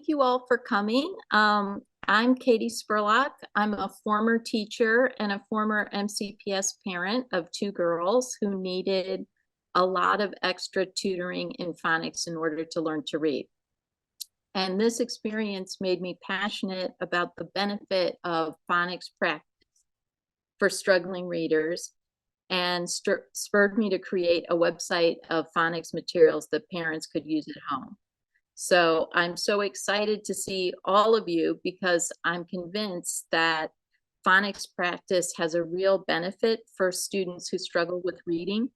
you all for coming. I'm Katie Spurlock. I'm a former teacher and a former MCPS parent of two girls who needed a lot of extra tutoring in phonics in order to learn to read. And this experience made me passionate about the benefit of phonics practice for struggling readers and spurred me to create a website of phonics materials that parents could use at home. So I'm so excited to see all of you because I'm convinced that phonics practice has a real benefit for students who struggle with reading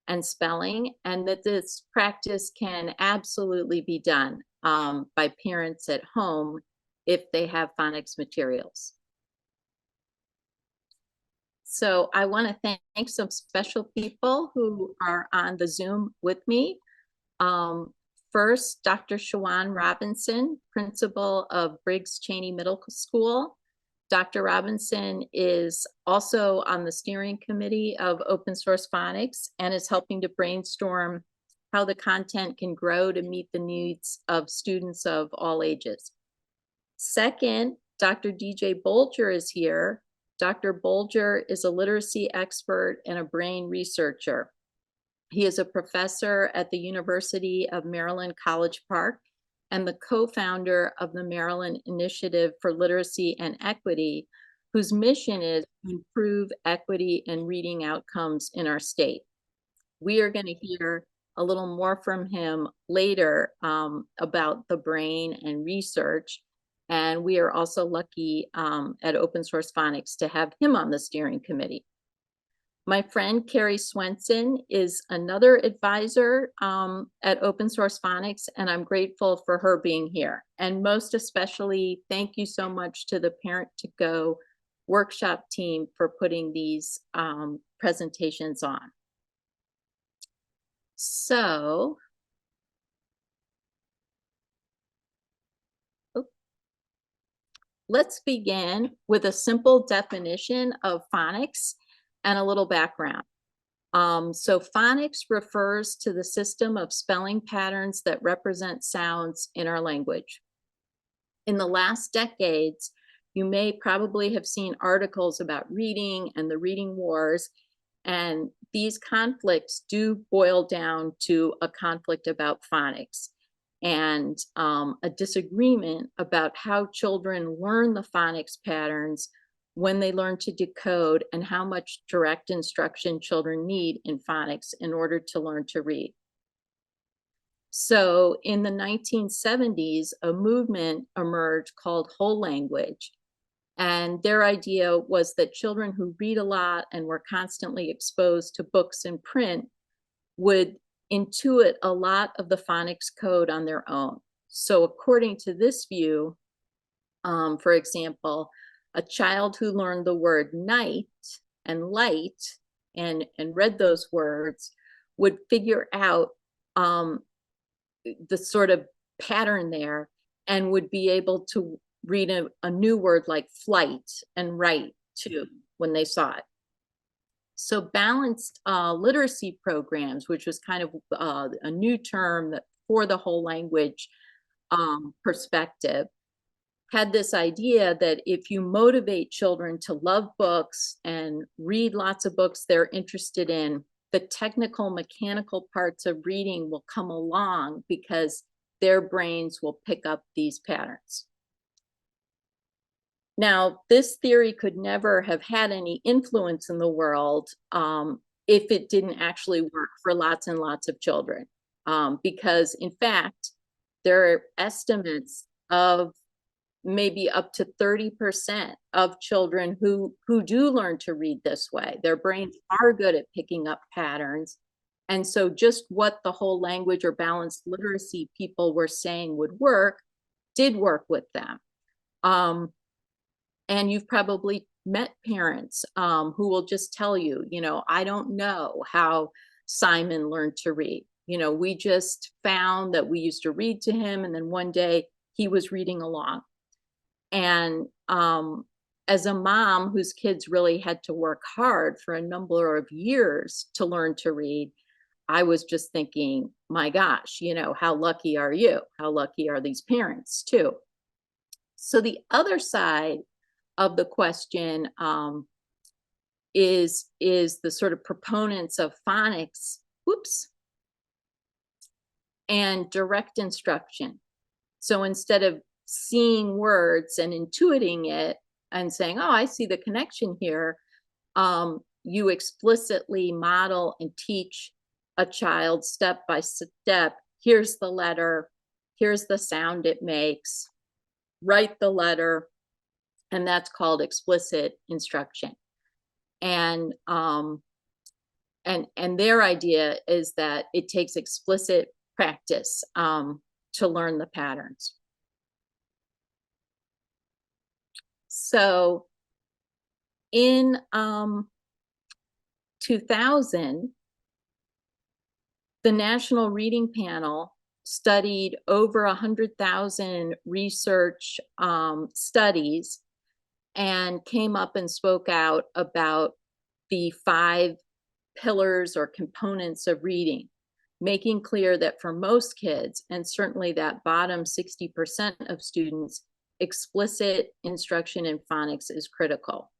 and spelling, and that this practice can absolutely be done by parents at home if they have phonics materials. So I want to thank some special people who are on the Zoom with me. First, Dr. Shawan Robinson, principal of Briggs Cheney Middle School. Dr. Robinson is also on the steering committee of Open Source Phonics and is helping to brainstorm how the content can grow to meet the needs of students of all ages. Second, Dr. DJ Bolger is here. Dr. Bolger is a literacy expert and a brain researcher. He is a professor at the University of Maryland, College Park, and the co-founder of the Maryland Initiative for Literacy and Equity, whose mission is to improve equity and reading outcomes in our state. We are going to hear a little more from him later about the brain and research. And we are also lucky at Open Source Phonics to have him on the steering committee. My friend Carrie Swenson is another advisor at Open Source Phonics, and I'm grateful for her being here. And most especially, thank you so much to the Parent to Go workshop team for putting these presentations on. So, let's begin with a simple definition of phonics and a little background. So phonics refers to the system of spelling patterns that represent sounds in our language. In the last decades, you may probably have seen articles about reading and the reading wars, and these conflicts do boil down to a conflict about phonics and a disagreement about how children learn the phonics patterns when they learn to decode and how much direct instruction children need in phonics in order to learn to read. So in the 1970s, a movement emerged called whole language. And their idea was that children who read a lot and were constantly exposed to books and print would intuit a lot of the phonics code on their own. So according to this view, for example, a child who learned the word night and light and read those words would figure out the sort of pattern there and would be able to read a new word like flight and write too when they saw it. So balanced literacy programs, which was kind of a new term that for the whole language perspective, had this idea that if you motivate children to love books and read lots of books they're interested in, the technical, mechanical parts of reading will come along because their brains will pick up these patterns. Now, this theory could never have had any influence in the world if it didn't actually work for lots and lots of children. Because in fact, there are estimates of maybe up to 30% of children who do learn to read this way. Their brains are good at picking up patterns. And so just what the whole language or balanced literacy people were saying would work, did work with them. And you've probably met parents who will just tell you, I don't know how Simon learned to read. We just found that we used to read to him, and then one day he was reading along. And as a mom whose kids really had to work hard for a number of years to learn to read, I was just thinking, my gosh, you know, how lucky are you? How lucky are these parents too? So the other side of the question is the sort of proponents of phonics, whoops, and direct instruction. So instead of seeing words and intuiting it and saying, oh, I see the connection here, you explicitly model and teach a child step by step. Here's the letter, here's the sound it makes, write the letter, and that's called explicit instruction. And their idea is that it takes explicit practice to learn the patterns. So in 2000, the National Reading Panel studied over 100,000 research studies and came up and spoke out about the 5 pillars or components of reading, making clear that for most kids, and certainly that bottom 60% of students, explicit instruction in phonics is critical.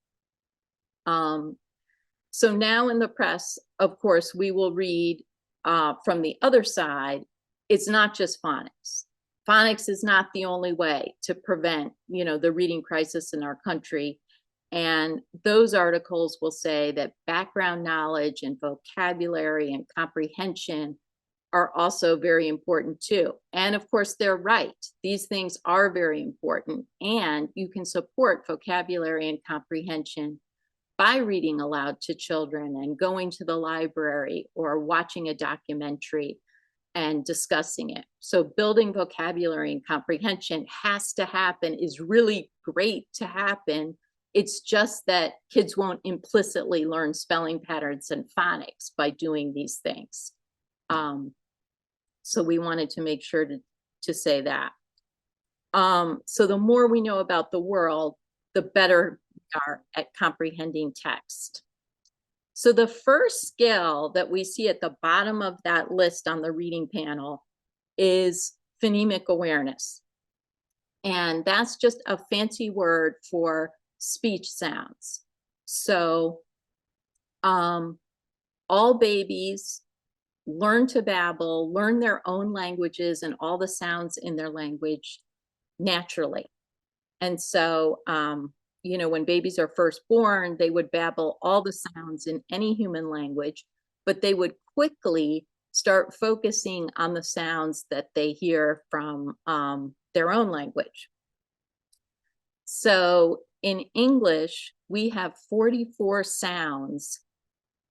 So now in the press, of course, we will read from the other side, it's not just phonics. Phonics is not the only way to prevent, you know, the reading crisis in our country. And those articles will say that background knowledge and vocabulary and comprehension are also very important too. And of course, they're right. These things are very important, and you can support vocabulary and comprehension by reading aloud to children and going to the library or watching a documentary and discussing it. So building vocabulary and comprehension has to happen, is really great to happen. It's just that kids won't implicitly learn spelling patterns and phonics by doing these things. So we wanted to make sure to say that. So the more we know about the world, the better we are at comprehending text. So the first skill that we see at the bottom of that list on the reading panel is phonemic awareness. And that's just a fancy word for speech sounds. So all babies learn to babble, learn their own languages and all the sounds in their language naturally. And so, you know, when babies are first born, they would babble all the sounds in any human language, but they would quickly start focusing on the sounds that they hear from their own language. So in English, we have 44 sounds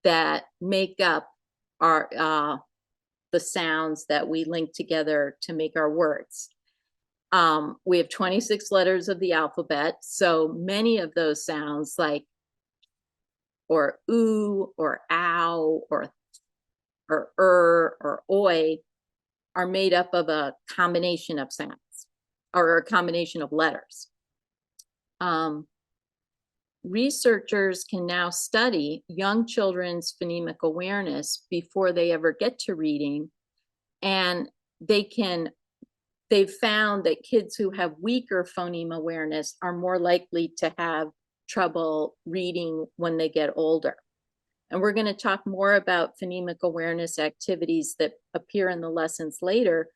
that make up our the sounds that we link together to make our words. We have 26 letters of the alphabet, so many of those sounds like or ooh or ow or or oi are made up of a combination of sounds or a combination of letters. Researchers can now study young children's phonemic awareness before they ever get to reading, and they've found that kids who have weaker phoneme awareness are more likely to have trouble reading when they get older. And we're going to talk more about phonemic awareness activities that appear in the lessons later,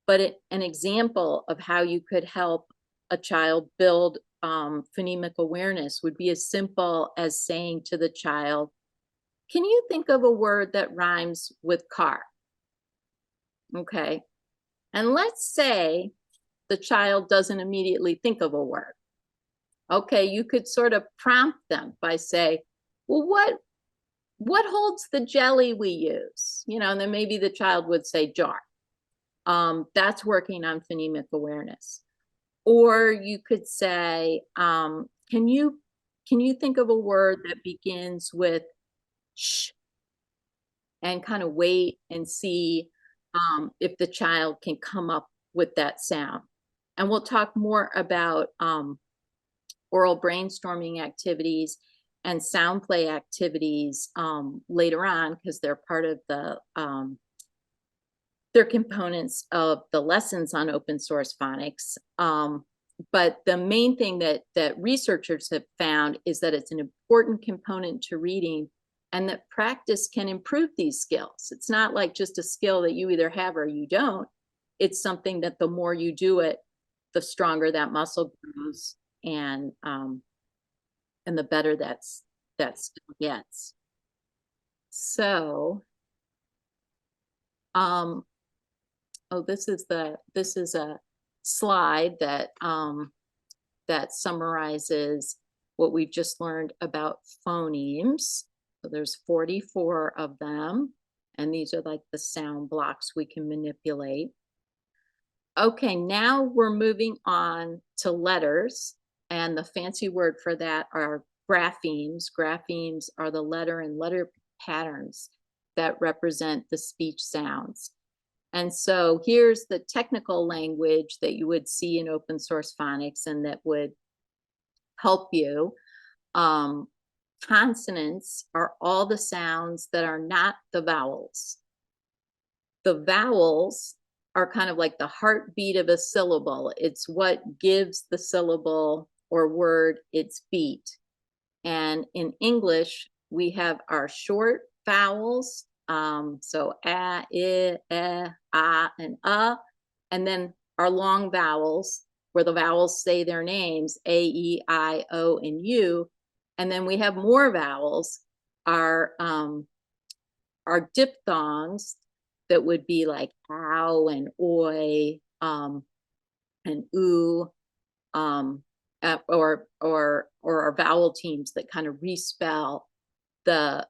but an example of how you could help a child build phonemic awareness would be as simple as saying to the child, can you think of a word that rhymes with car? Okay. And let's say the child doesn't immediately think of a word. Okay, you could sort of prompt them by say, well, what holds the jelly we use? You know, and then maybe the child would say jar. That's working on phonemic awareness. Or you could say, can you think of a word that begins with sh? And kind of wait and see if the child can come up with that sound. And we'll talk more about oral brainstorming activities and sound play activities later on, because they're part of they're components of the lessons on open source phonics. But the main thing that researchers have found is that it's an important component to reading, and that practice can improve these skills. It's not like just a skill that you either have or you don't. It's something that the more you do it, the stronger that muscle grows, and the better that skill gets. So, oh, this is a slide that that summarizes what we've just learned about phonemes. So there's 44 of them, and these are like the sound blocks we can manipulate. Okay, now we're moving on to letters, and the fancy word for that are graphemes. Graphemes are the letter and letter patterns that represent the speech sounds. And so here's the technical language that you would see in open source phonics and that would help you. Consonants are all the sounds that are not the vowels. The vowels are kind of like the heartbeat of a syllable. It's what gives the syllable or word its beat. And in English, we have our short vowels. So a, I, and and then our long vowels, where the vowels say their names, A, E, I, O, and U. And then we have more vowels, our diphthongs, that would be like ow and oi, and oo, or our vowel teams that kind of respell the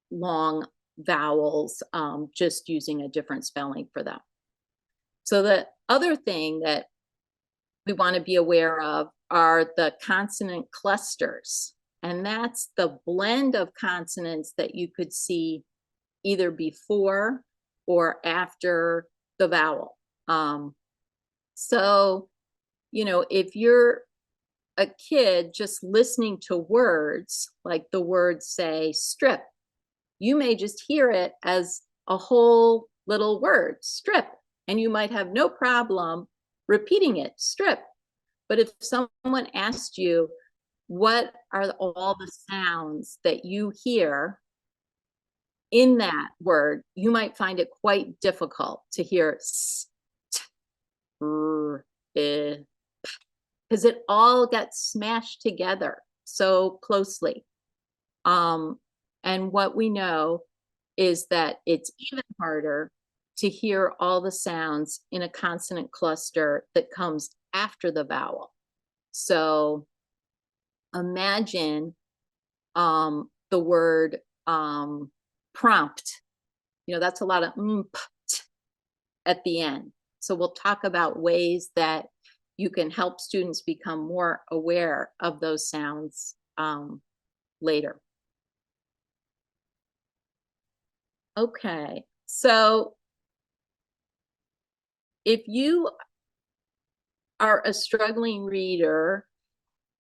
long vowels, just using a different spelling for them. So the other thing that we want to be aware of are the consonant clusters. And that's the blend of consonants that you could see either before or after the vowel. So, you know, if you're a kid just listening to words, like the word, say, strip, you may just hear it as a whole little word, strip, and you might have no problem repeating it, strip. But if someone asked you, what are all the sounds that you hear in that word, you might find it quite difficult to hear st, r, because it all gets smashed together so closely. And what we know is that it's even harder to hear all the sounds in a consonant cluster that comes after the vowel. So imagine the word prompt. You know, that's a lot of at the end. So we'll talk about ways that you can help students become more aware of those sounds later. Okay, so if you are a struggling reader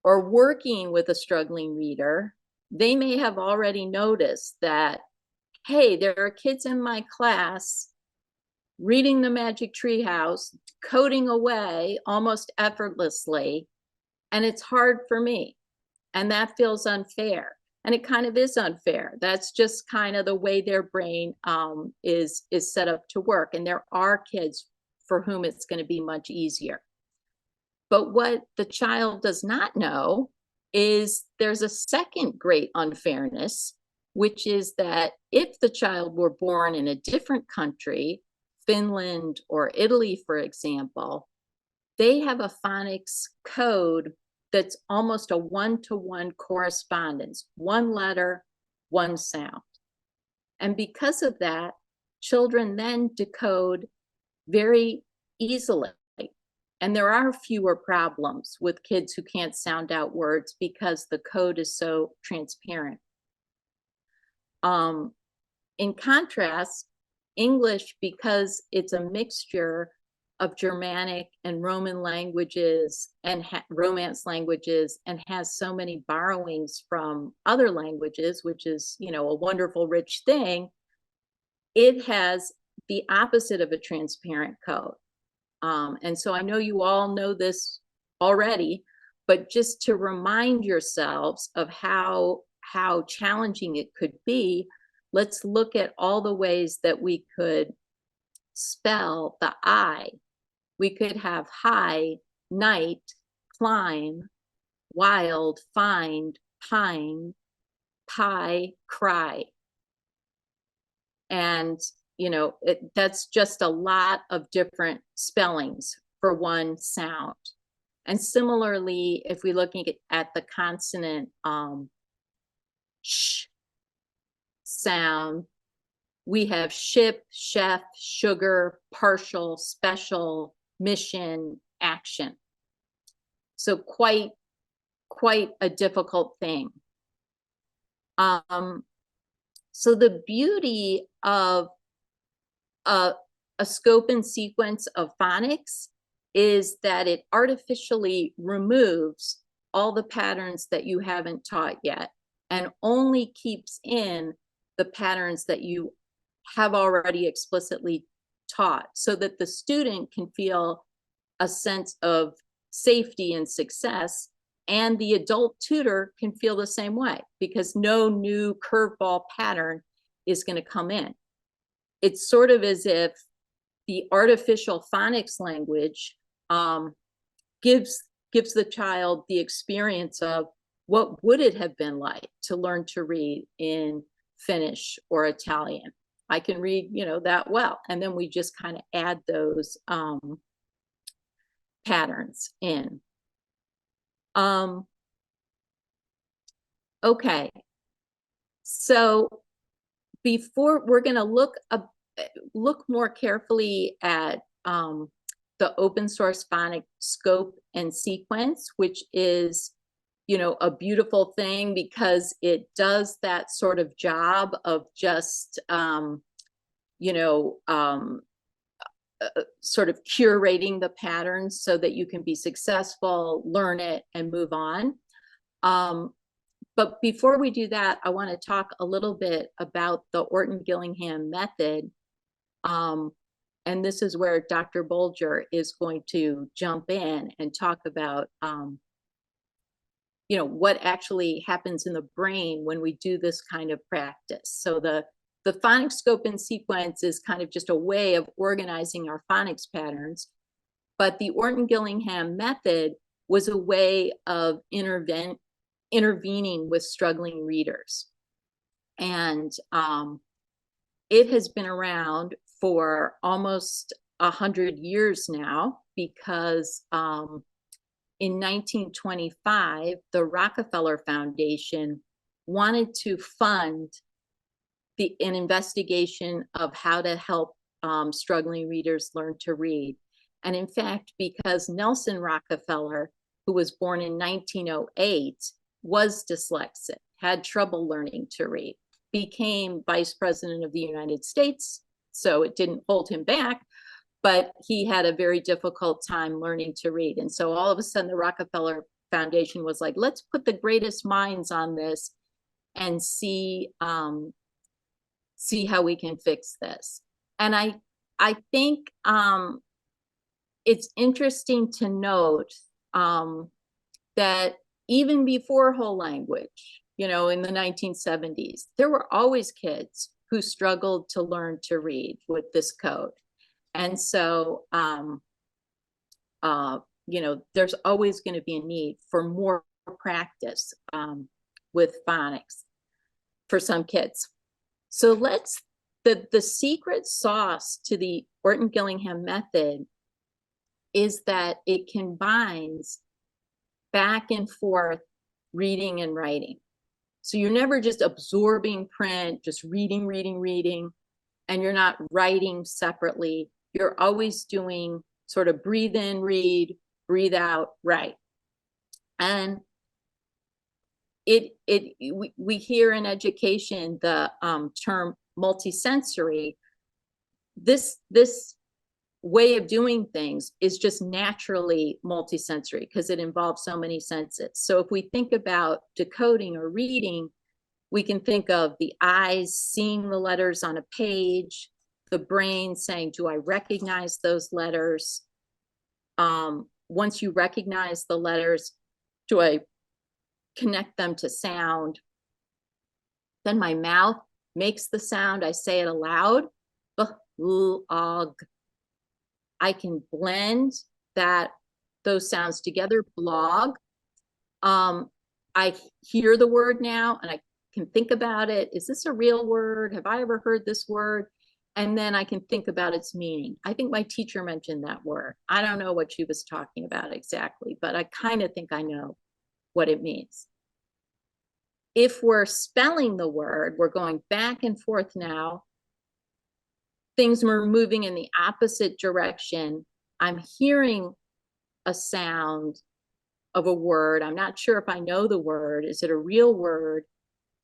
or working with a struggling reader, they may have already noticed that, hey, there are kids in my class reading the Magic Tree House, coding away almost effortlessly, and it's hard for me. And that feels unfair. And it kind of is unfair. That's just kind of the way their brain is set up to work. And there are kids for whom it's going to be much easier. But what the child does not know is there's a second great unfairness, which is that if the child were born in a different country, Finland or Italy, for example, they have a phonics code that's almost a one-to-one correspondence, one letter, one sound. And because of that, children then decode very easily. And there are fewer problems with kids who can't sound out words because the code is so transparent. In contrast, English, because it's a mixture of Germanic and Roman languages and Romance languages, and has so many borrowings from other languages, which is, you know, a wonderful, rich thing. It has the opposite of a transparent code. And so I know you all know this already, but just to remind yourselves of how challenging it could be, let's look at all the ways that we could spell the I. We could have high, night, climb, wild, find, pine, pie, cry. And, you know, that's just a lot of different spellings for one sound. And similarly, if we're looking at the consonant sh sound, we have ship, chef, sugar, partial, special, mission, action. So quite a difficult thing. So the beauty of a scope and sequence of phonics is that it artificially removes all the patterns that you haven't taught yet and only keeps in the patterns that you have already explicitly taught, so that the student can feel a sense of safety and success, and the adult tutor can feel the same way, because no new curveball pattern is going to come in. It's sort of as if the artificial phonics language gives the child the experience of what would it have been like to learn to read in Finnish or Italian. I can read, you know, that well. And then we just kind of add those patterns in. Okay. So before, we're going to look more carefully at the open source phonics scope and sequence, which is, you know, a beautiful thing because it does that sort of job of just, you know, sort of curating the patterns so that you can be successful, learn it, and move on. But before we do that, I want to talk a little bit about the Orton-Gillingham method. And this is where Dr. Bolger is going to jump in and talk about you know, what actually happens in the brain when we do this kind of practice. So the phonics scope and sequence is kind of just a way of organizing our phonics patterns, but the Orton-Gillingham method was a way of intervening with struggling readers. And it has been around for almost 100 years now, because in 1925, the Rockefeller Foundation wanted to fund an investigation of how to help struggling readers learn to read. And in fact, because Nelson Rockefeller, who was born in 1908, was dyslexic, had trouble learning to read, became Vice President of the United States, so it didn't hold him back, but he had a very difficult time learning to read. And so all of a sudden, the Rockefeller Foundation was like, let's put the greatest minds on this and see how we can fix this. And I think it's interesting to note that even before whole language, you know, in the 1970s, there were always kids who struggled to learn to read with this code. And so, you know, there's always going to be a need for more practice with phonics for some kids. So the secret sauce to the Orton-Gillingham method is that it combines back and forth reading and writing. So you're never just absorbing print, just reading, and you're not writing separately. You're always doing sort of breathe in, read, breathe out, write. And we hear in education the term multisensory. This way of doing things is just naturally multisensory because it involves so many senses. So if we think about decoding or reading, we can think of the eyes seeing the letters on a page, the brain saying, do I recognize those letters? Once you recognize the letters, do I connect them to sound? Then my mouth makes the sound, I say it aloud. I can blend those sounds together, blog. I hear the word now and I can think about it. Is this a real word? Have I ever heard this word? And then I can think about its meaning. I think my teacher mentioned that word. I don't know what she was talking about exactly, but I kind of think I know what it means. If we're spelling the word, we're going back and forth now. Things are moving in the opposite direction. I'm hearing a sound of a word. I'm not sure if I know the word. Is it a real word?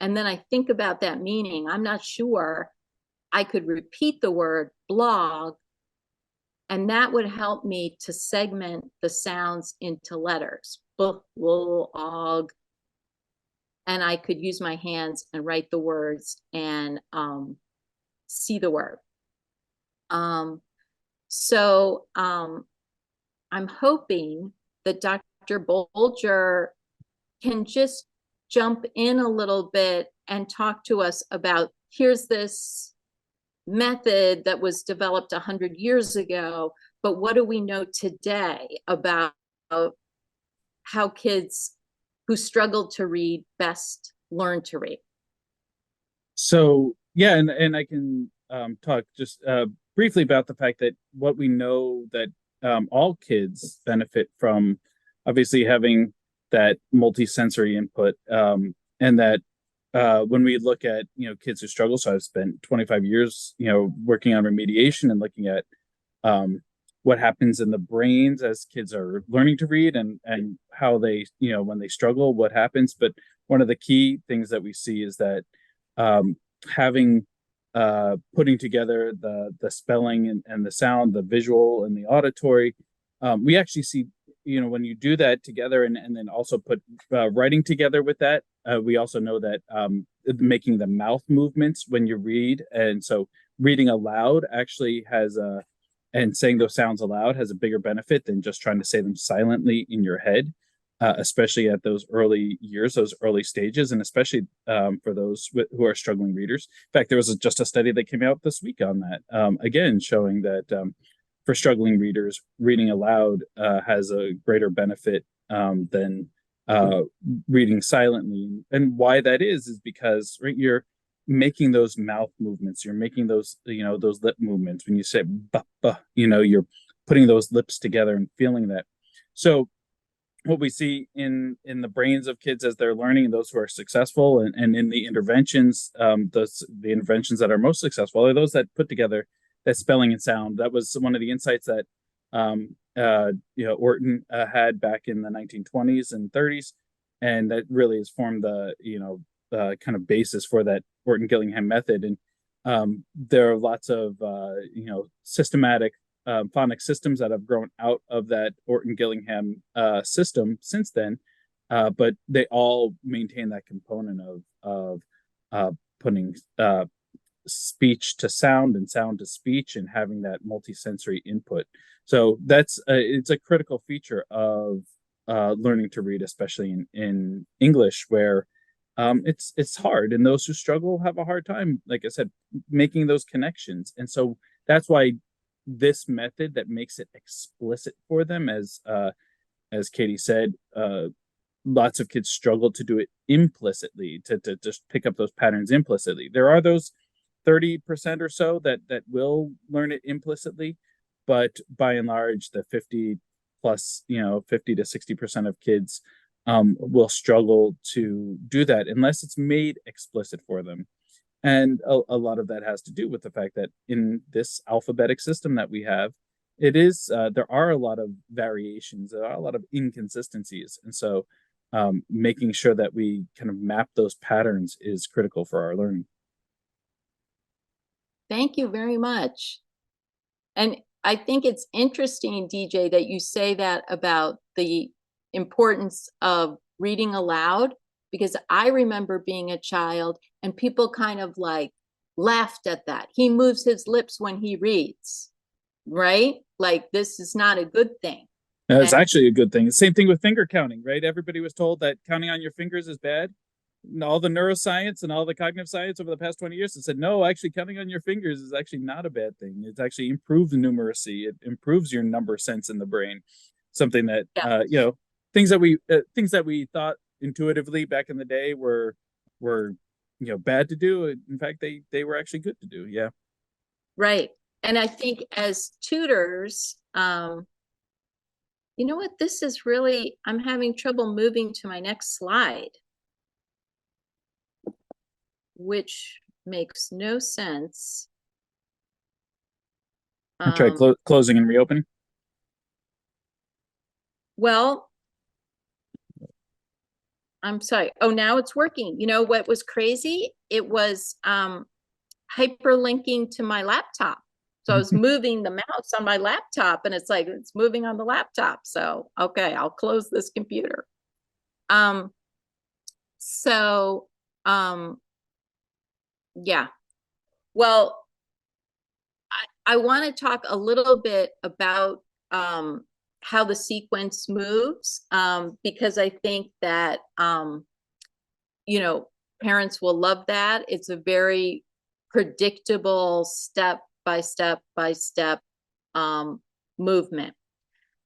And then I think about that meaning. I'm not sure. I could repeat the word blog, and that would help me to segment the sounds into letters. Blog. And I could use my hands and write the words and see the word. So I'm hoping that Dr. Bolger can just jump in a little bit and talk to us about, here's this method that was developed 100 years ago, but what do we know today about how kids who struggle to read best learn to read? So yeah, and I can talk just briefly about the fact that what we know that all kids benefit from obviously having that multisensory input, and that when we look at kids who struggle, so I've spent 25 years working on remediation and looking at what happens in the brains as kids are learning to read and how they when they struggle, what happens. But one of the key things that we see is that having putting together the spelling and the sound, the visual and the auditory, we actually see when you do that together and then also put writing together with that, we also know that making the mouth movements when you read, and so reading aloud actually has and saying those sounds aloud has a bigger benefit than just trying to say them silently in your head, especially at those early years, those early stages, and especially for those who are struggling readers. In fact, there was just a study that came out this week on that, again, showing that for struggling readers, reading aloud has a greater benefit than reading silently. And why that is because you're making those mouth movements, you're making those those lip movements when you say bah, you're putting those lips together and feeling that. So what we see in the brains of kids as they're learning, those who are successful, and in the interventions, the interventions that are most successful are those that put together that spelling and sound. That was one of the insights that Orton had back in the 1920s and 30s, and that really has formed the kind of basis for that Orton-Gillingham method. And there are lots of systematic phonics systems that have grown out of that Orton-Gillingham system since then, but they all maintain that component of putting speech to sound and sound to speech and having that multisensory input. So that's it's a critical feature of learning to read, especially in English, where it's hard, and those who struggle have a hard time, like I said, making those connections. And so that's why this method that makes it explicit for them, as Katie said, lots of kids struggle to do it implicitly, to just pick up those patterns implicitly. There are those 30% or so that will learn it implicitly, but by and large, the 50 plus, 50 to 60% of kids will struggle to do that unless it's made explicit for them. And a lot of that has to do with the fact that in this alphabetic system that we have, it is there are a lot of variations, there are a lot of inconsistencies, and so making sure that we kind of map those patterns is critical for our learning. Thank you very much. And I think it's interesting, DJ, that you say that about the importance of reading aloud, because I remember being a child and people kind of like laughed at that. He moves his lips when he reads, right? Like this is not a good thing. It's actually a good thing. Same thing with finger counting, right? Everybody was told that counting on your fingers is bad. And all the neuroscience and all the cognitive science over the past 20 years has said, no, actually counting on your fingers is actually not a bad thing. It actually improves numeracy. It improves your number sense in the brain. Something that, you know, things that we thought intuitively back in the day were, you know, bad to do. In fact, they were actually good to do. Yeah. Right. And I think as tutors, you know what, this is really, I'm having trouble moving to my next slide, which makes no sense. I try closing and reopening. Well, I'm sorry. Oh, now it's working. You know what was crazy? It was hyperlinking to my laptop. So I was moving the mouse on my laptop and it's like, it's moving on the laptop. So, okay, I'll close this computer. So, yeah, well, I want to talk a little bit about how the sequence moves, because I think that, you know, parents will love that. It's a very predictable step by step by step movement.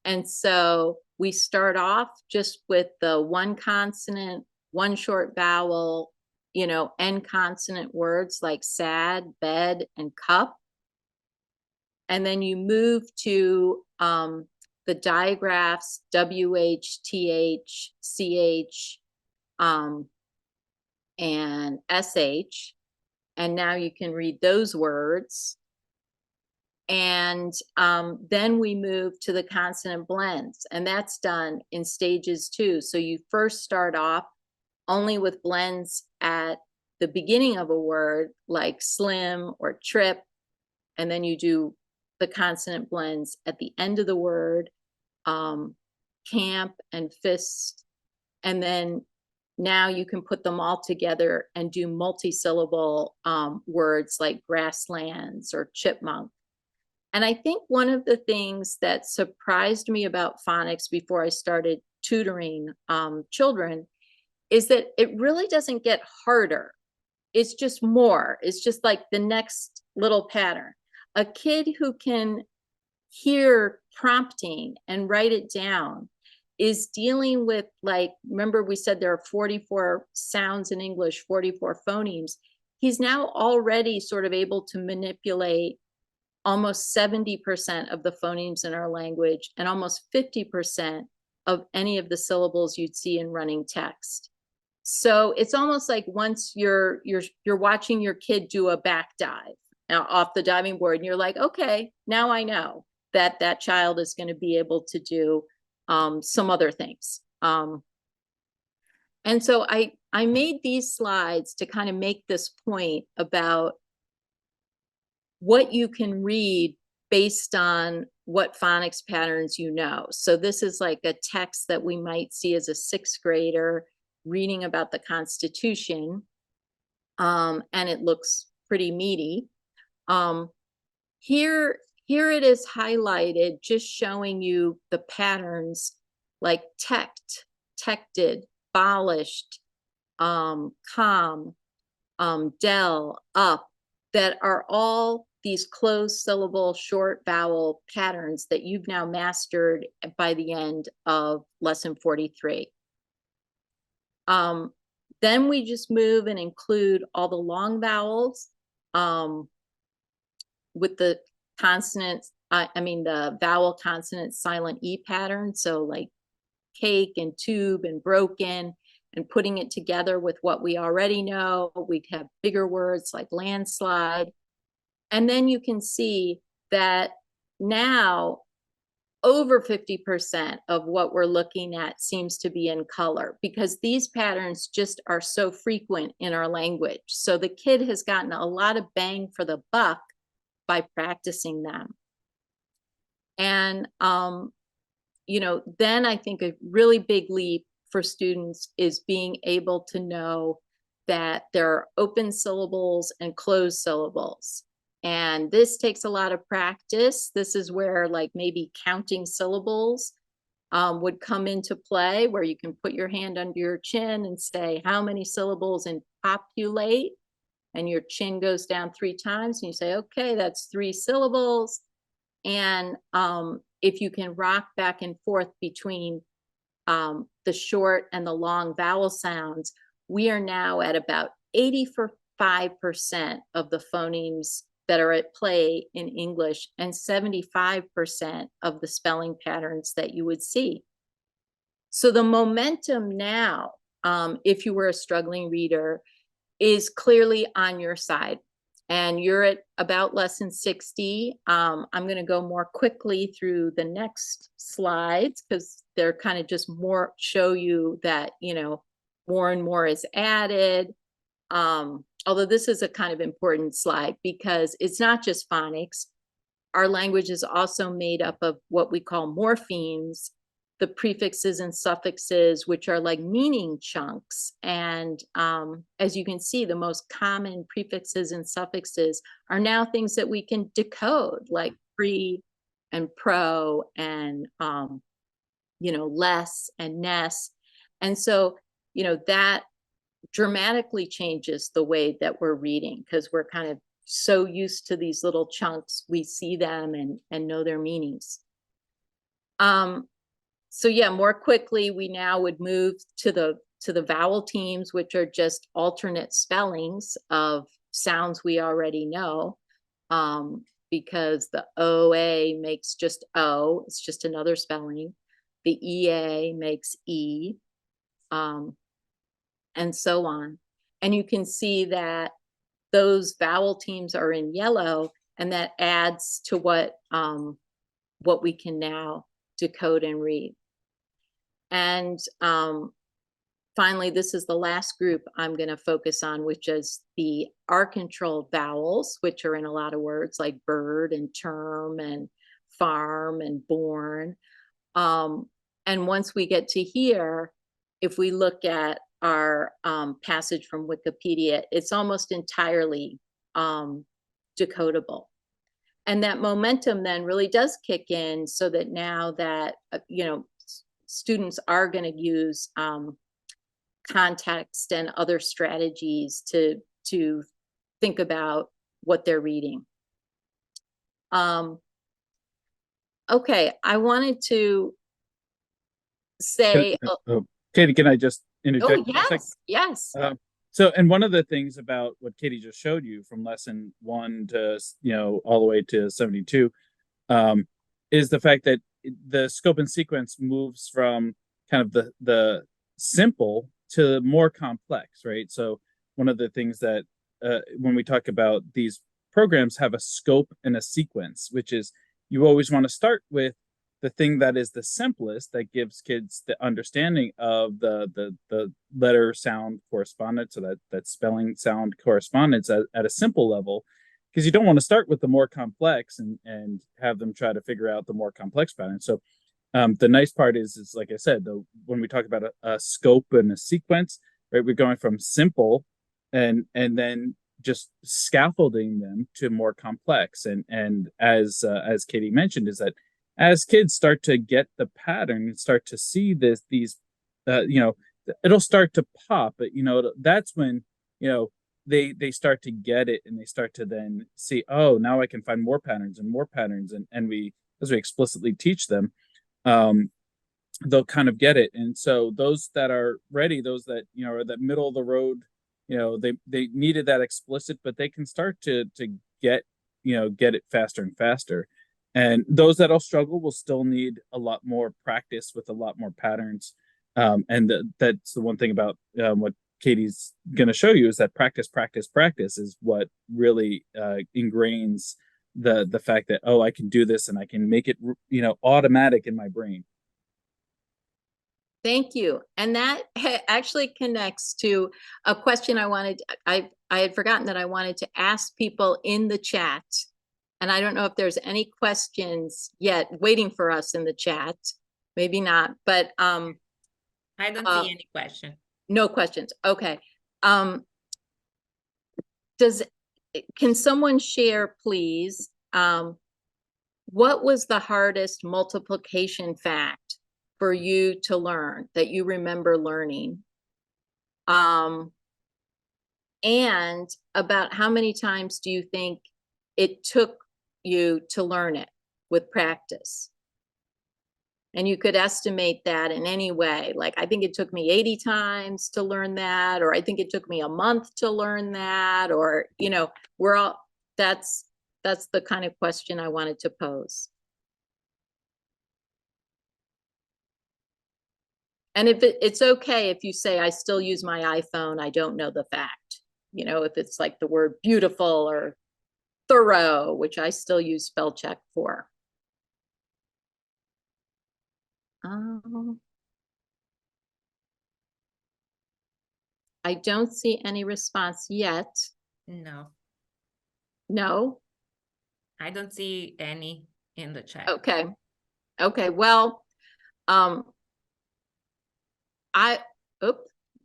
And so we start off just with the one consonant, one short vowel, you know, end consonant words like sad, bed, and cup. And then you move to the digraphs, WH, TH, CH, and SH. And now you can read those words. And then we move to the consonant blends, and that's done in stages too. So you first start off only with blends at the beginning of a word like slim or trip, and then you do the consonant blends at the end of the word, camp and fist, and then now you can put them all together and do multi-syllable words like grasslands or chipmunk. And I think one of the things that surprised me about phonics before I started tutoring children is that it really doesn't get harder. It's just more. It's just like the next little pattern. A kid who can hear prompting and write it down is dealing with, like, remember we said there are 44 sounds in English, 44 phonemes. He's now already sort of able to manipulate almost 70% of the phonemes in our language and almost 50% of any of the syllables you'd see in running text. So it's almost like once you're watching your kid do a back dive off the diving board, and you're like, okay, now I know that that child is going to be able to do some other things. And so I made these slides to kind of make this point about what you can read based on what phonics patterns you know. So this is like a text that we might see as a sixth grader reading about the Constitution, and it looks pretty meaty. Here it is highlighted, just showing you the patterns like tect, tected, abolished, calm, del, up, that are all these closed syllable short vowel patterns that you've now mastered by the end of lesson 43. Then we just move and include all the long vowels with the consonants, the vowel consonant silent E pattern. So like cake and tube and broken, and putting it together with what we already know. We'd have bigger words like landslide. And then you can see that now over 50% of what we're looking at seems to be in color, because these patterns just are so frequent in our language. So the kid has gotten a lot of bang for the buck by practicing them. And, then I think a really big leap for students is being able to know that there are open syllables and closed syllables. And this takes a lot of practice. This is where like maybe counting syllables would come into play, where you can put your hand under your chin and say how many syllables and populate, and your chin goes down 3 times and you say, okay, that's 3 syllables. And if you can rock back and forth between the short and the long vowel sounds, we are now at about 85% of the phonemes that are at play in English and 75% of the spelling patterns that you would see. So the momentum now, if you were a struggling reader, is clearly on your side. And you're at about lesson 60. I'm going to go more quickly through the next slides because they're kind of just more show you that, more and more is added. Although this is a kind of important slide because it's not just phonics. Our language is also made up of what we call morphemes, the prefixes and suffixes, which are like meaning chunks. And as you can see, the most common prefixes and suffixes are now things that we can decode, like pre and pro and, less and ness. And so, that dramatically changes the way that we're reading because we're kind of so used to these little chunks, we see them and know their meanings. So yeah, more quickly, we now would move to the vowel teams, which are just alternate spellings of sounds we already know, because the OA makes just O, it's just another spelling. The EA makes E, and so on. And you can see that those vowel teams are in yellow, and that adds to what we can now decode and read. And finally, this is the last group I'm going to focus on, which is the R-controlled vowels, which are in a lot of words like bird and term and farm and born. And once we get to here, if we look at our passage from Wikipedia, it's almost entirely decodable. And that momentum then really does kick in so that now that, students are going to use context and other strategies to think about what they're reading. Okay, I wanted to say, Katie, can I just interject? Yes. And one of the things about what Katie just showed you from lesson 1 to all the way to 72 is the fact that the scope and sequence moves from kind of the simple to more complex, right? So one of the things that when we talk about these programs have a scope and a sequence, which is you always want to start with the thing that is the simplest, that gives kids the understanding of the letter sound correspondence, so that spelling sound correspondence at a simple level, because you don't want to start with the more complex and have them try to figure out the more complex patterns. So the nice part is like I said, when we talk about a scope and a sequence, right, we're going from simple and then just scaffolding them to more complex. And as Katie mentioned, is that as kids start to get the pattern and start to see these, it'll start to pop. But that's when they start to get it, and they start to then see, oh, now I can find more patterns and more patterns, and we, as we explicitly teach them, they'll kind of get it. And so those that are ready, those that are that middle of the road, they needed that explicit, but they can start to get it faster and faster. And those that'll struggle will still need a lot more practice with a lot more patterns. And that's the one thing about what Katie's going to show you, is that practice is what really ingrains the fact that, oh, I can do this and I can make it automatic in my brain. Thank you. And that actually connects to a question I had forgotten that I wanted to ask people in the chat. And I don't know if there's any questions yet waiting for us in the chat. Maybe not, but I don't see any question. no questions. Okay. Can someone share, please, what was the hardest multiplication fact for you to learn that you remember learning? And about how many times do you think it took you to learn it with practice? And you could estimate that in any way. Like, I think it took me 80 times to learn that, or I think it took me a month to learn that, or, you know, that's the kind of question I wanted to pose. And if it's okay if you say, I still use my iPhone, I don't know the fact, you know, if it's like the word beautiful or thorough, which I still use spell check for. I don't see any response yet. No, No? I don't see any in the chat. Okay. Okay, well,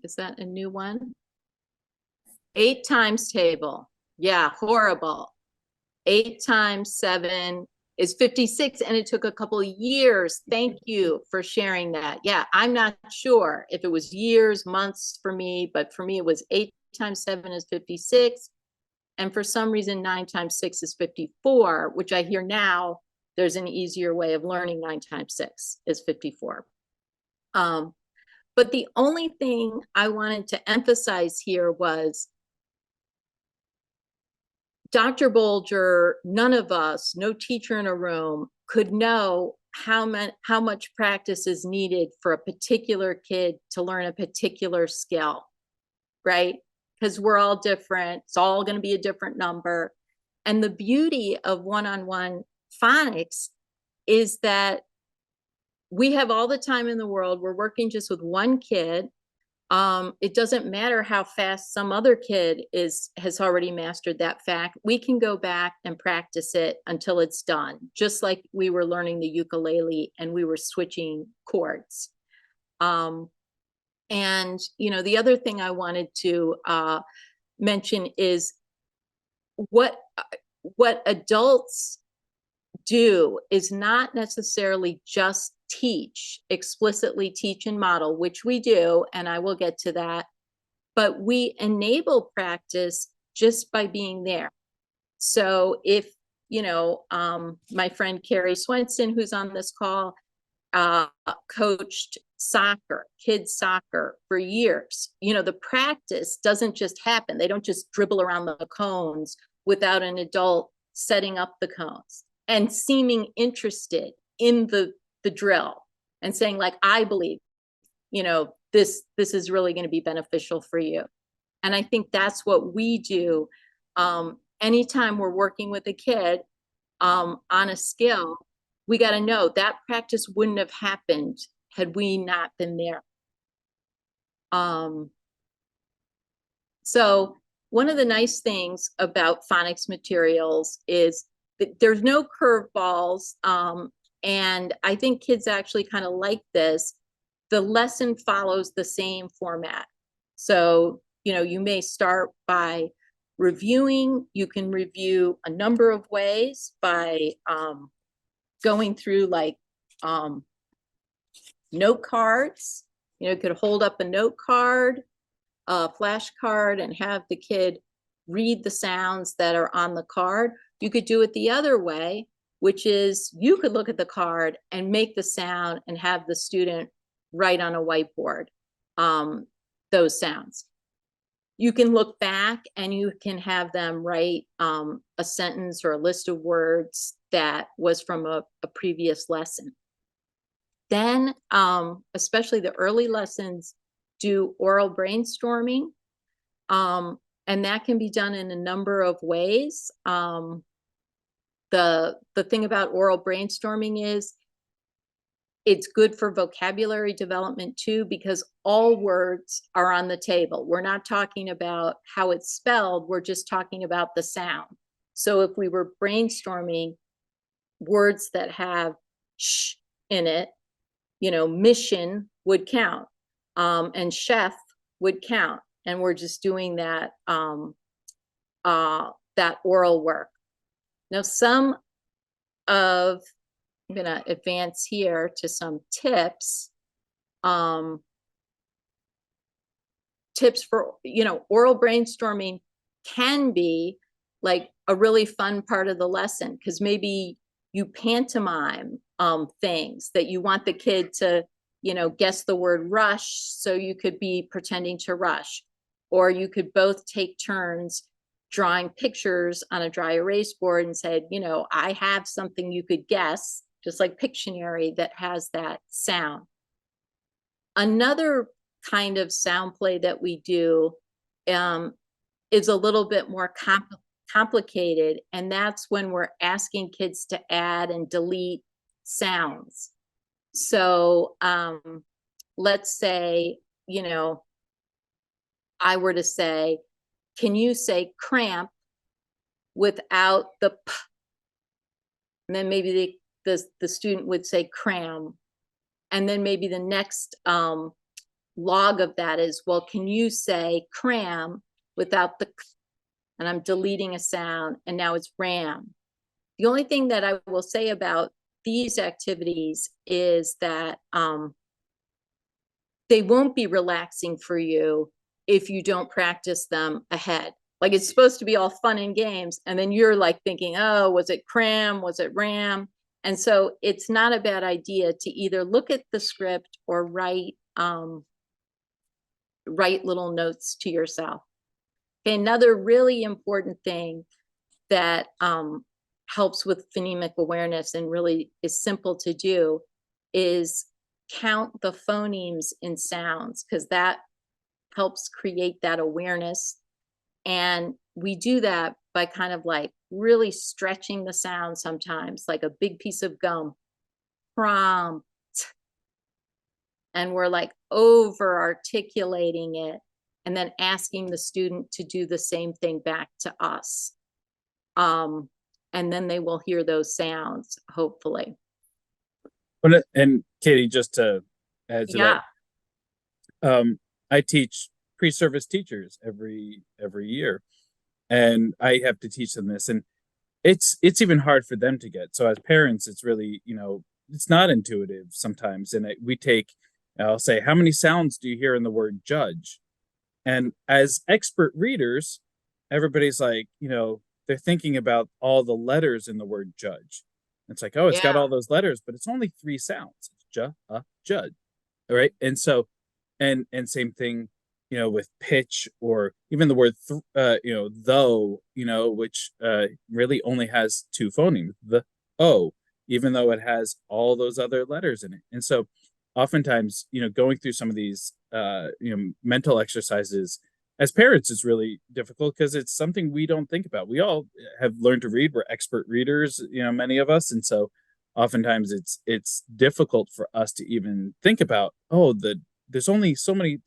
is that a new one? 8 times table. Yeah, horrible. 8 times 7 is 56, and it took a couple of years. Thank you for sharing that. Yeah, I'm not sure if it was years, months for me, but for me it was 8 times 7 is 56. And for some reason, 9 times 6 is 54, which I hear now there's an easier way of learning 9 times 6 is 54. But the only thing I wanted to emphasize here was Dr. Bolger, none of us, no teacher in a room could know how much practice is needed for a particular kid to learn a particular skill, right? Because we're all different. It's all going to be a different number. And the beauty of one-on-one phonics is that we have all the time in the world. We're working just with one kid. It doesn't matter how fast some other kid has already mastered that fact. We can go back and practice it until it's done, just like we were learning the ukulele and we were switching chords. And, you know, the other thing I wanted to mention is what adults do is not necessarily just explicitly teach and model, which we do, and I will get to that, but we enable practice just by being there. So if, you know, my friend Carrie Swenson, who's on this call, coached soccer, kids soccer for years, you know, the practice doesn't just happen. They don't just dribble around the cones without an adult setting up the cones and seeming interested in the drill and saying, like, I believe, you know, this is really going to be beneficial for you. And I think that's what we do. Anytime we're working with a kid on a skill, we got to know that practice wouldn't have happened had we not been there. So one of the nice things about phonics materials is that there's no curveballs. And I think kids actually kind of like this. The lesson follows the same format. So, you know, you may start by reviewing. You can review a number of ways by going through like note cards. You know, you could hold up a note card, a flashcard, and have the kid read the sounds that are on the card. You could do it the other way, which is you could look at the card and make the sound and have the student write on a whiteboard those sounds. You can look back and you can have them write a sentence or a list of words that was from a previous lesson. Then, especially the early lessons, do oral brainstorming. And that can be done in a number of ways. The thing about oral brainstorming is it's good for vocabulary development too, because all words are on the table. We're not talking about how it's spelled. We're just talking about the sound. So if we were brainstorming words that have sh in it, you know, mission would count, and chef would count. And we're just doing that, that oral work. Now, I'm gonna advance here to some tips. Tips for, you know, oral brainstorming can be like a really fun part of the lesson, because maybe you pantomime things that you want the kid to, you know, guess the word rush, so you could be pretending to rush, or you could both take turns drawing pictures on a dry erase board and said, you know, I have something you could guess, just like Pictionary, that has that sound. Another kind of sound play that we do is a little bit more complicated, and that's when we're asking kids to add and delete sounds. So let's say, you know, I were to say, can you say cramp without the p? And then maybe the student would say cram. And then maybe the next log of that is, well, can you say cram without the k? And I'm deleting a sound, and now it's ram. The only thing that I will say about these activities is that they won't be relaxing for you if you don't practice them ahead. Like, it's supposed to be all fun and games, and then you're like thinking, oh, was it cram? Was it ram? And so it's not a bad idea to either look at the script or write little notes to yourself. Okay, another really important thing that helps with phonemic awareness and really is simple to do is count the phonemes in sounds, because that helps create that awareness. And we do that by kind of like really stretching the sound sometimes, like a big piece of gum. Prompt. And we're like over articulating it, and then asking the student to do the same thing back to us. And then they will hear those sounds, hopefully. But and Katie, just to add to that, I teach pre-service teachers every year, and I have to teach them this, and it's even hard for them to get. So as parents, it's really, you know, it's not intuitive sometimes. And I'll say, how many sounds do you hear in the word judge? And as expert readers, everybody's like, you know, they're thinking about all the letters in the word judge. It's like, oh, it's got all those letters, but it's only 3 sounds. It's judge. All right. And so, and same thing, you know, with pitch, or even the word, you know, though, you know, which really only has 2 phonemes, the O, even though it has all those other letters in it. And so oftentimes, you know, going through some of these, you know, mental exercises as parents is really difficult, because it's something we don't think about. We all have learned to read. We're expert readers, you know, many of us. And so oftentimes it's difficult for us to even think about, oh, there's only 3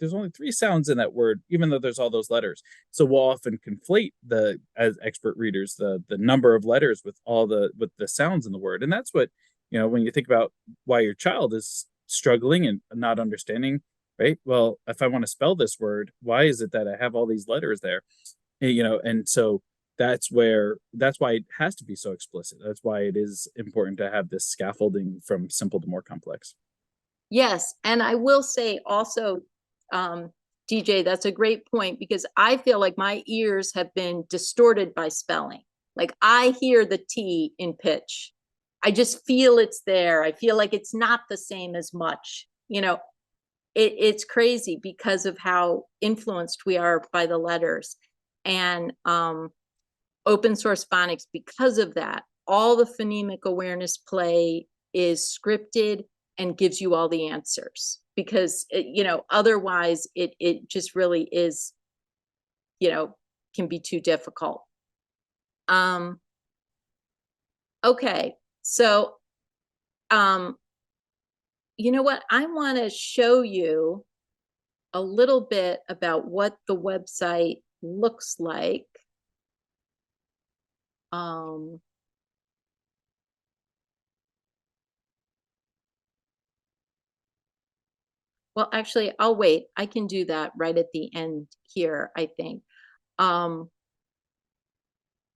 sounds in that word, even though there's all those letters. So we'll often conflate as expert readers, the number of letters with the sounds in the word. And that's what, you know, when you think about why your child is struggling and not understanding, right? Well, if I want to spell this word, why is it that I have all these letters there? You know, and so that's why it has to be so explicit. That's why it is important to have this scaffolding from simple to more complex. Yes, and I will say also, DJ, that's a great point, because I feel like my ears have been distorted by spelling. Like, I hear the T in pitch. I just feel it's there. I feel like it's not the same as much. You know, it's crazy because of how influenced we are by the letters. And open source phonics, because of that, all the phonemic awareness play is scripted and gives you all the answers, because you know, otherwise it just really is, you know, can be too difficult. Okay, so you know what, I want to show you a little bit about what the website looks like. Um, well, actually, I'll wait. I can do that right at the end here, I think.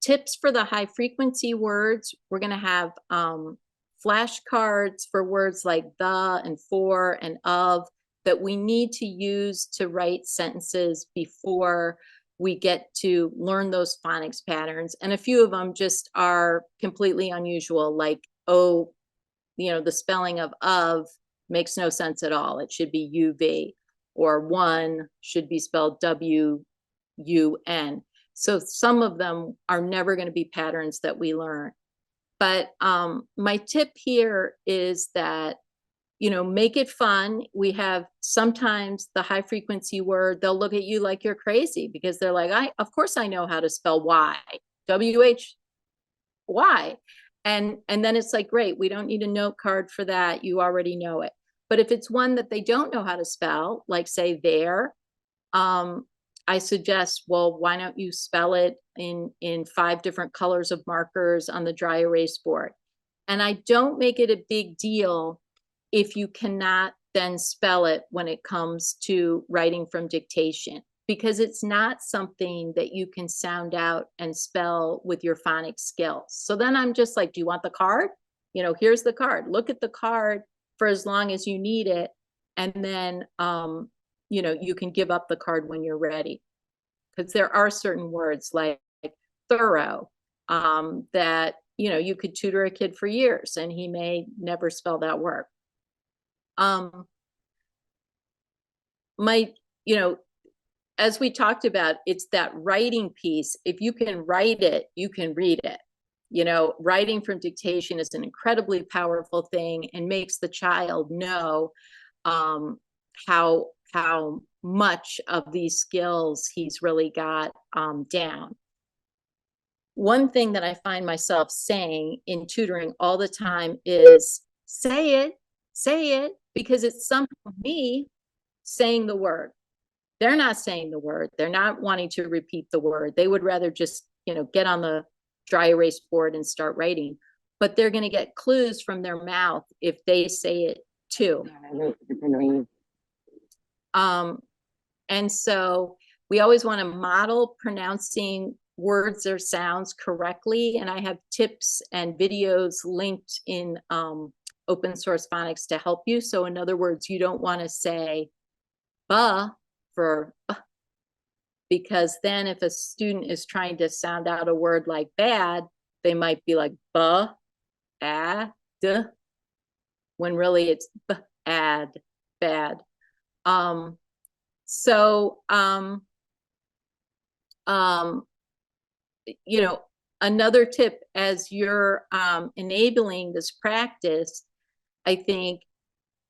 Tips for the high frequency words. We're going to have flashcards for words like the and for and of that we need to use to write sentences before we get to learn those phonics patterns. And a few of them just are completely unusual, like, oh, the spelling of makes no sense at all. It should be UV, or one should be spelled WUN. So some of them are never going to be patterns that we learn. But my tip here is that, make it fun. We have sometimes the high frequency word, they'll look at you like you're crazy because they're like, of course I know how to spell Y, WHY. And then it's like, great, we don't need a note card for that. You already know it. But if it's one that they don't know how to spell, like say there, I suggest, well, why don't you spell it in 5 different colors of markers on the dry erase board? And I don't make it a big deal if you cannot then spell it when it comes to writing from dictation, because it's not something that you can sound out and spell with your phonics skills. So then I'm just like, do you want the card? Here's the card. Look at the card for as long as you need it. And then, you can give up the card when you're ready. Because there are certain words like thorough that, you could tutor a kid for years and he may never spell that word. As we talked about, it's that writing piece. If you can write it, you can read it. Writing from dictation is an incredibly powerful thing and makes the child know how much of these skills he's really got down. One thing that I find myself saying in tutoring all the time is say it, because it's somehow me saying the word. They're not saying the word. They're not wanting to repeat the word. They would rather just, get on the dry erase board and start writing. But they're going to get clues from their mouth if they say it too. And so we always want to model pronouncing words or sounds correctly. And I have tips and videos linked in open source phonics to help you. So in other words, you don't want to say "ba" for because then if a student is trying to sound out a word like bad, they might be like "ba, ad," when really it's "bad, bad." Another tip as you're enabling this practice, I think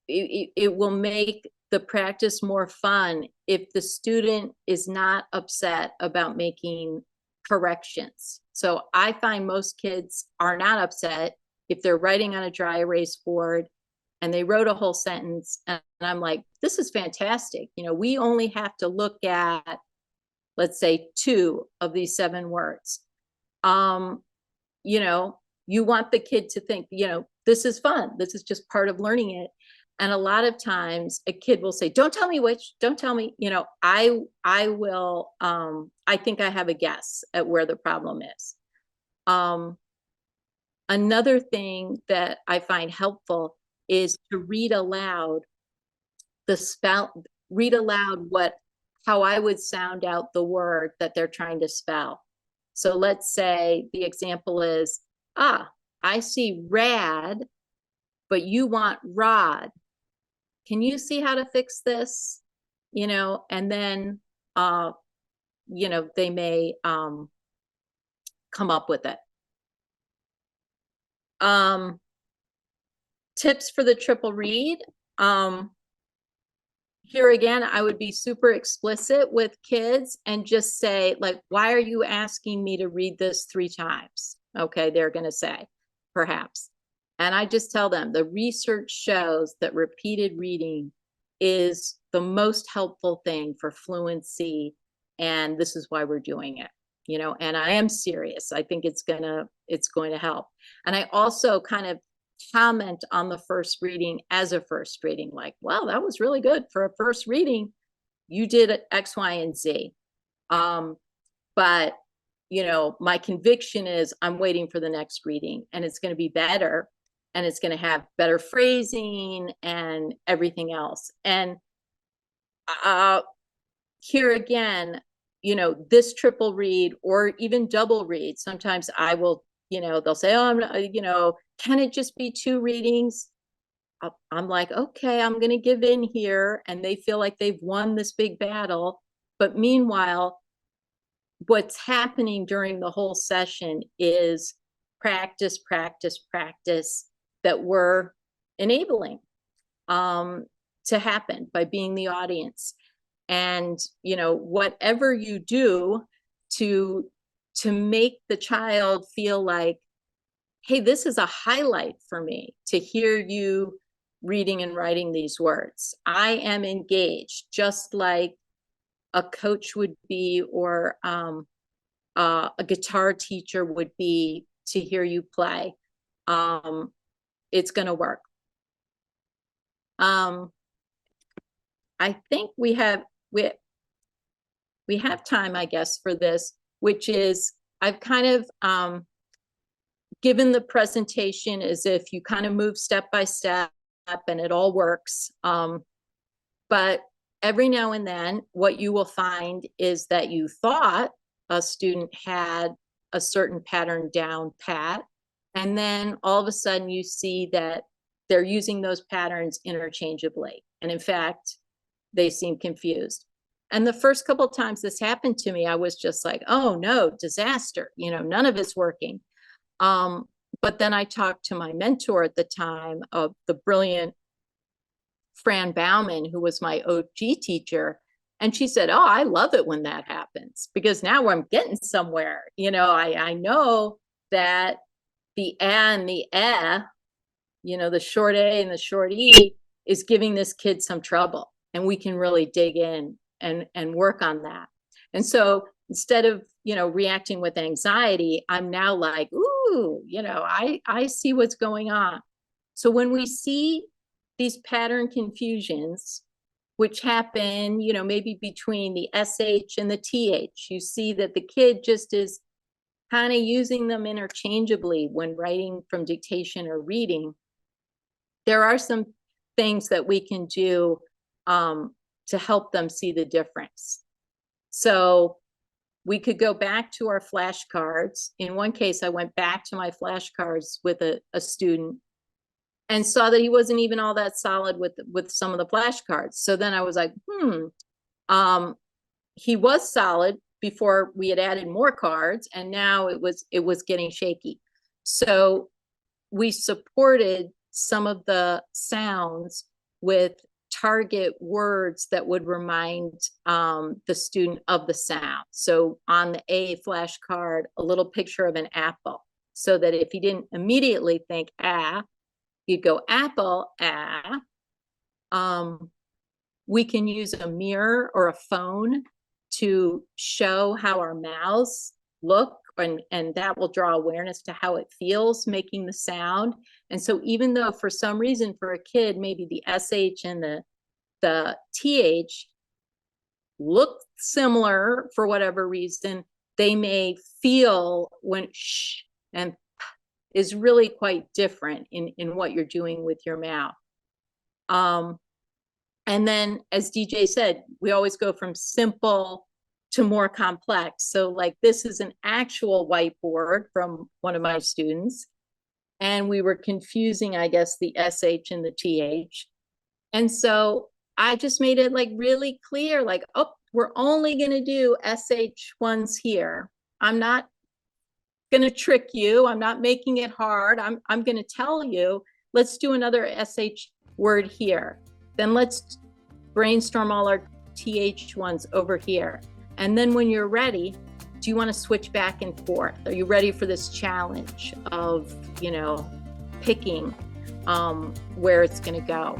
it will make the practice more fun if the student is not upset about making corrections. So I find most kids are not upset if they're writing on a dry erase board and they wrote a whole sentence and I'm like, this is fantastic. We only have to look at, let's say, 2 of these 7 words. You want the kid to think, this is fun. This is just part of learning it. And a lot of times a kid will say, don't tell me which, don't tell me, I will, I think I have a guess at where the problem is. Another thing that I find helpful is to read aloud how I would sound out the word that they're trying to spell. So let's say the example is, I see rad, but you want rod. Can you see how to fix this? And then, they may come up with it. Tips for the triple read. Here again, I would be super explicit with kids and just say, like, why are you asking me to read this 3 times? Okay, they're going to say, perhaps. And I just tell them the research shows that repeated reading is the most helpful thing for fluency. And this is why we're doing it. you know, and I am serious. I think it's going to help. And I also kind of comment on the first reading as a first reading, like, wow, that was really good for a first reading. You did X, Y, and Z. But, you know, my conviction is I'm waiting for the next reading, and it's going to be better, and it's going to have better phrasing and everything else. And here again, you know, this triple read or even double read, sometimes I will, you know, they'll say, oh, you know, can it just be 2 readings? I'm like, okay, I'm going to give in here. And they feel like they've won this big battle. But meanwhile, what's happening during the whole session is practice, practice, practice that we're enabling to happen by being the audience. And, you know, whatever you do to make the child feel like, hey, this is a highlight for me to hear you reading and writing these words. I am engaged, just like a coach would be, or a guitar teacher would be to hear you play. It's going to work. I think we have time, I guess, for this, which is I've kind of given the presentation as if you kind of move step by step and it all works. But every now and then, what you will find is that you thought a student had a certain pattern down pat, and then all of a sudden you see that they're using those patterns interchangeably. And in fact, they seem confused. And the first couple of times this happened to me, I was just like, oh no, disaster, you know, none of it's working. But then I talked to my mentor at the time, of the brilliant Fran Bauman, who was my OG teacher. And she said, oh, I love it when that happens, because now I'm getting somewhere. You know, I know that the A and the you know, the short A and the short E is giving this kid some trouble, and we can really dig in and work on that. And so instead of, you know, reacting with anxiety, I'm now like, ooh, you know, I see what's going on. So when we see these pattern confusions, which happen, you know, maybe between the SH and the TH, you see that the kid just is kind of using them interchangeably when writing from dictation or reading. There are some things that we can do to help them see the difference. So we could go back to our flashcards. In one case, I went back to my flashcards with a student and saw that he wasn't even all that solid with some of the flashcards. So then I was like, he was solid before we had added more cards, and now it was getting shaky. So we supported some of the sounds with target words that would remind the student of the sound. So on the A flashcard, a little picture of an apple, so that if he didn't immediately think ah, you'd go apple, ah. We can use a mirror or a phone to show how our mouths look, and that will draw awareness to how it feels making the sound. And so even though for some reason for a kid, maybe the SH and the TH look similar for whatever reason, they may feel when sh and p is really quite different in what you're doing with your mouth. And then, as DJ said, we always go from simple to more complex. So like this is an actual whiteboard from one of my students, and we were confusing, I guess, the SH and the TH. And so I just made it like really clear, like, oh, we're only going to do SH ones here. I'm not going to trick you. I'm not making it hard. I'm going to tell you, let's do another SH word here. Then let's brainstorm all our TH ones over here. And then when you're ready, do you want to switch back and forth? Are you ready for this challenge of, you know, picking where it's going to go?